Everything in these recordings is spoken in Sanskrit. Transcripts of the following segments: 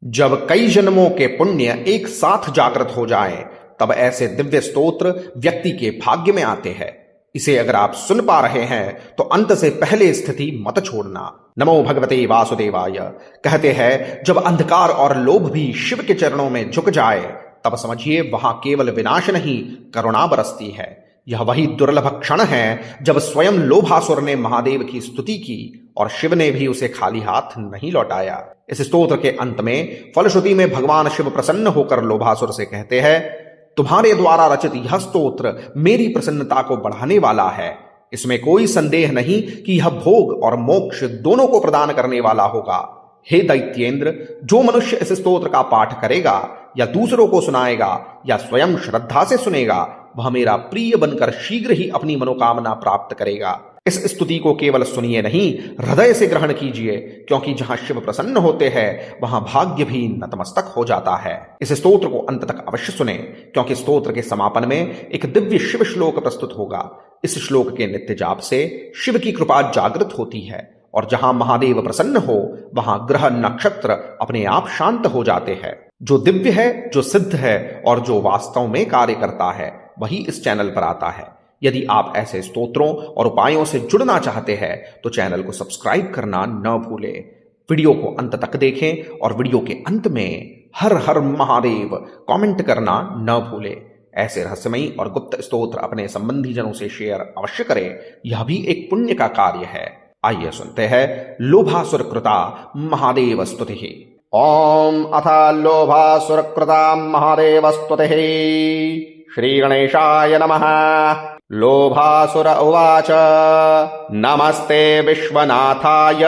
जब कई जन्मों के पुण्य एक साथ जागृत हो जाएं, तब ऐसे दिव्य स्तोत्र व्यक्ति के भाग्य में आते हैं। इसे अगर आप सुन पा रहे हैं तो अंत से पहले स्थिति मत छोड़ना। नमो भगवते वासुदेवाय। कहते हैं जब अंधकार और लोभ भी शिव के चरणों में झुक जाए, तब समझिए वहां केवल विनाश नहीं, करुणा बरसती है। यह वही दुर्लभ क्षण है जब स्वयं लोभासुर ने महादेव की स्तुति की और शिव ने भी उसे खाली हाथ नहीं लौटाया। इस स्तोत्र के अंत में फलश्रुति में भगवान शिव प्रसन्न होकर लोभासुर से कहते हैं, तुम्हारे द्वारा रचित यह स्तोत्र मेरी प्रसन्नता को बढ़ाने वाला है। इसमें कोई संदेह नहीं कि यह भोग और मोक्ष दोनों को प्रदान करने वाला होगा। हे दैत्येंद्र, जो मनुष्य इस स्तोत्र का पाठ करेगा या दूसरों को सुनाएगा या स्वयं श्रद्धा से सुनेगा, वह मेरा प्रिय बनकर शीघ्र ही अपनी मनोकामना प्राप्त करेगा। इस स्तुति को केवल सुनिए नहीं, हृदय से ग्रहण कीजिए, क्योंकि जहां शिव प्रसन्न होते हैं वहां भाग्य भी नतमस्तक हो जाता है। इस स्तोत्र को अंत तक अवश्य सुने, क्योंकि स्तोत्र के समापन में एक दिव्य शिव श्लोक प्रस्तुत होगा। इस श्लोक के नित्य जाप से शिव की कृपा जागृत होती है और जहां महादेव प्रसन्न हो वहां ग्रह नक्षत्र अपने आप शांत हो जाते हैं। जो दिव्य है, जो सिद्ध है और जो वास्तव में कार्य करता है, वही इस चैनल पर आता है। यदि आप ऐसे स्तोत्रों और उपायों से जुड़ना चाहते हैं तो चैनल को सब्सक्राइब करना न भूलें। वीडियो को अंत तक देखें और वीडियो के अंत में हर हर महादेव कमेंट करना न भूलें। ऐसे रहस्यमयी और गुप्त स्तोत्र अपने संबंधी जनों से शेयर अवश्य करें, यह भी एक पुण्य का कार्य है। आइए सुनते हैं लोभासुर कृता महादेव स्तुति। ओम अथ लोभासुर कृता महादेव स्तुति। श्री गणेशाय नमः। लोभासुर उवाच नमस्ते विश्वनाथाय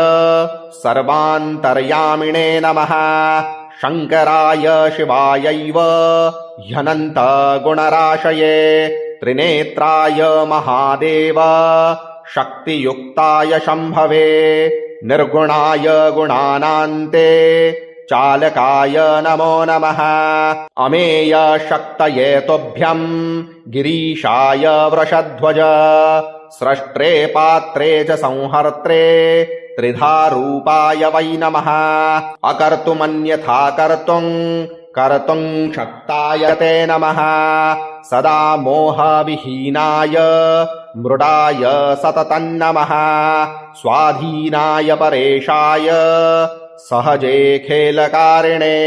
सर्वान्तर्यामिणे नमः। शंकराय शिवायैव ह्यनन्त गुणराशये त्रिनेत्राय महादेव शक्तियुक्ताय शंभवे निर्गुणाय गुणानान्ते चालकाय नमो नमः। अमेय शक्तये तुभ्यं गिरीशाय वृषध्वज स्रष्ट्रे पात्रे च संहर्त्रे त्रिधारूपाय वै नमः। अकर्तुमन्यथा कर्तुं शक्ताय ते नमः। सदा मोहविहीनाय मृडाय सततं नमः। स्वाधीनाय परेशाय सहजे खेलकारिणे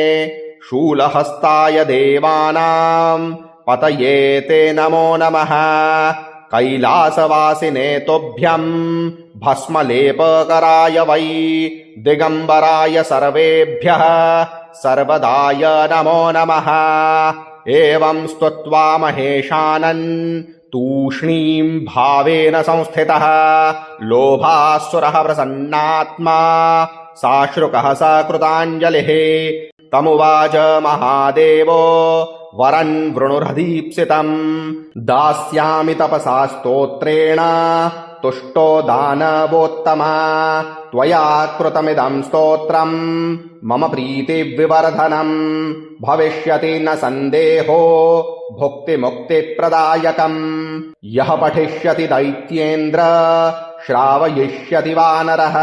शूलहस्ताय देवानां पतये ते नमो नमः। कैलासवासिने तुभ्यं भस्मलेपकराय वै दिगंबराय सर्वेभ्यः सर्वदाय नमो नमः। एवं स्तुत्वा महेशानन् तूष्णीं भावेन संस्थितः लोभासुरः प्रसन्नात्मा साश्रुकः सकृताञ्जलिः। तमुवाच महादेवो वरन् वृणुर्दीप्सितम् दास्यामि तपसा स्तोत्रेण तुष्टो दानवोत्तमा। त्वया कृतमिदं स्तोत्रम् मम प्रीतिविवर्धनम् भविष्यति न सन्देहो भुक्तिमुक्तिप्रदायकम्। यः पठिष्यति दैत्येन्द्र श्रावयिष्यति वानरः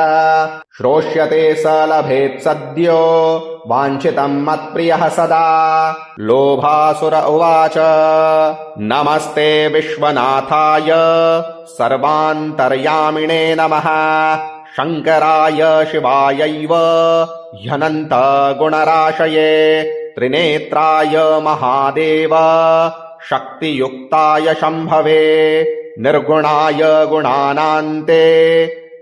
श्रोष्यते स लभेत् सद्यो वाञ्छितं मत्प्रियः सदा। लोभासुर उवाच नमस्ते विश्वनाथाय सर्वान्तर्यामिणे नमः। शंकराय शिवायैव ह्यनन्त गुणराशये त्रिनेत्राय महादेव शक्तियुक्ताय शंभवे निर्गुणाय गुणानान्ते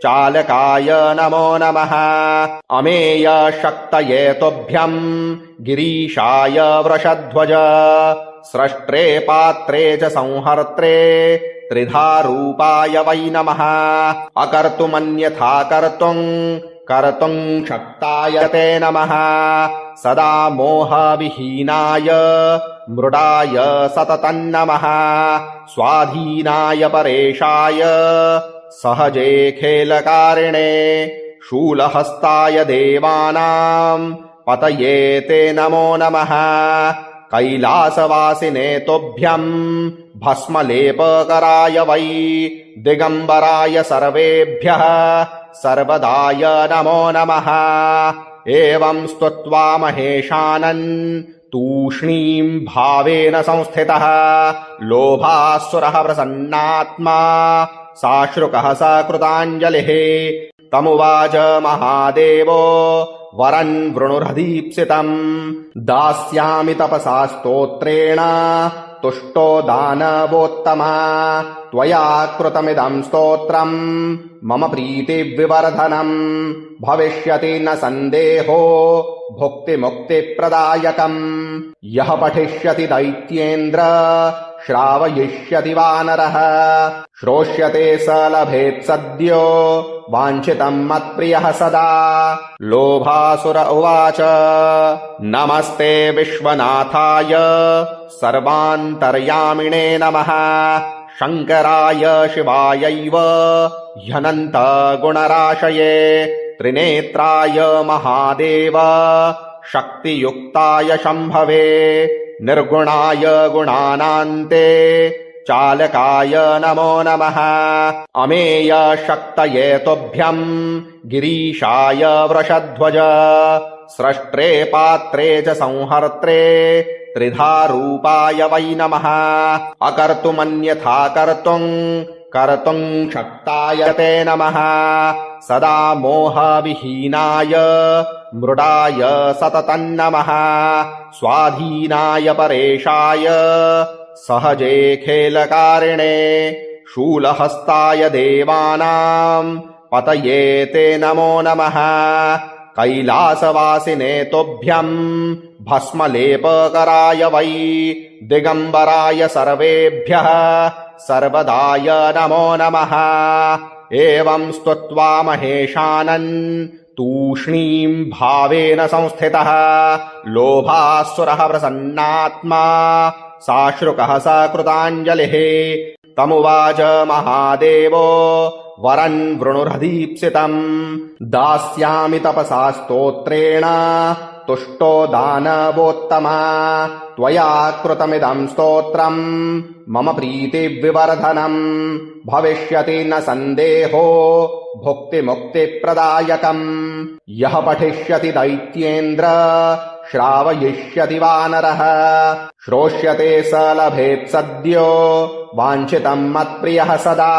चालकाय नमो नमः। अमेय शक्तये तुभ्यं गिरीशाय वृषध्वज स्रष्ट्रे पात्रे च संहर्त्रे त्रिधारूपाय वै नमः। अकर्तुमन्यथा कर्तुं शक्ताय ते नमः। सदा मोहविहीनाय मृडाय सततं नमः। स्वाधीनाय परेशाय सहजे खेलकारिणे शूलहस्ताय देवानां पतये ते नमो नमः। कैलासवासिने तुभ्यं भस्मलेपकराय वै दिगंबराय सर्वेभ्यः सर्वदाय नमो नमः। एवं स्तुत्वा महेशानन् तूष्णीं भावेन संस्थितः लोभासुरः प्रसन्नात्मा साश्रुकः सकृताञ्जलिः तमुवाच महादेवो वरन् वृणुरदीप्सितम् दास्यामि तपसा स्तोत्रेण तुष्टो दानवोत्तमा त्वया कृतमिदं स्तोत्रम् मम प्रीतिविवर्धनम् भविष्यति न सन्देहो भुक्तिमुक्तिप्रदायकम् यः पठिष्यति दैत्येन्द्र श्रावयिष्यति वानरः श्रोष्यते स लभेत् सद्यो वाञ्छितम् मत्प्रियः सदा लोभासुर उवाच नमस्ते विश्वनाथाय सर्वान्तर्यामिणे नमः शङ्कराय शिवायैव ह्यनन्त गुणराशये त्रिनेत्राय महादेव शक्तियुक्ताय शम्भवे निर्गुणाय गुणानान्ते चालकाय नमो नमः अमेय शक्तये तुभ्यम् गिरीशाय वृषध्वज स्रष्ट्रे पात्रे च संहर्त्रे त्रिधारूपाय वै नमः अकर्तुमन्यथा कर्तुम् शक्ताय ते नमः सदा मोहविहीनाय मृडाय सततं नमः स्वाधीनाय परेशाय सहजे खेलकारिणे शूलहस्ताय देवानां पतये ते नमो नमः कैलासवासिने तुभ्यं भस्मलेपकराय वै दिगंबराय सर्वेभ्यः सर्वदाय नमो नमः एवं स्तुत्वा महेशानन् तूष्णीं भावेन संस्थितः लोभासुरः प्रसन्नात्मा साश्रुकः सकृताञ्जलिः तमुवाच महादेवो वरन् वृणुरदीप्सितम् दास्यामि तपसा स्तोत्रेण तुष्टो दानवोत्तमा त्वया कृतमिदं स्तोत्रम् मम प्रीतिविवर्धनम् भविष्यति न सन्देहो भुक्तिमुक्तिप्रदायकम् यः पठिष्यति दैत्येन्द्र श्रावयिष्यति वानरः श्रोष्यते स लभेत् सद्यो वाञ्छितम् मत्प्रियः सदा।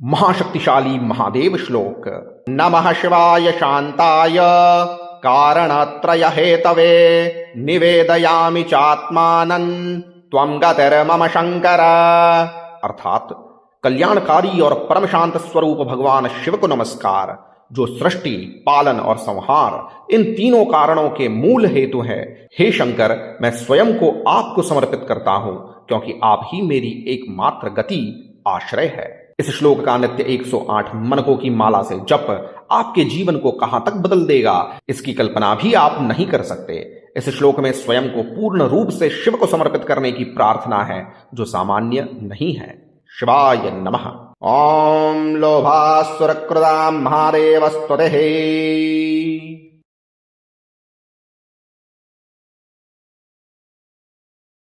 महाशक्तिशाली महादेव श्लोक। नमः शिवाय शांताय कारणत्रय हेतवे निवेदयामि चात्मानन् त्वं गतिर्मम शंकर। अर्थात कल्याणकारी और परम शांत स्वरूप भगवान शिव को नमस्कार, जो सृष्टि, पालन और संहार इन तीनों कारणों के मूल हेतु है। हे शंकर, मैं स्वयं को आपको समर्पित करता हूं, क्योंकि आप ही मेरी एकमात्र गति आश्रय है। इस श्लोक का नित्य 108 मनकों की माला से जप आपके जीवन को कहां तक बदल देगा, इसकी कल्पना भी आप नहीं कर सकते। इस श्लोक में स्वयं को पूर्ण रूप से शिव को समर्पित करने की प्रार्थना है, जो सामान्य नहीं है। शिवाय नमः। ओम लोभासुरकृतां महादेव स्तुतिः।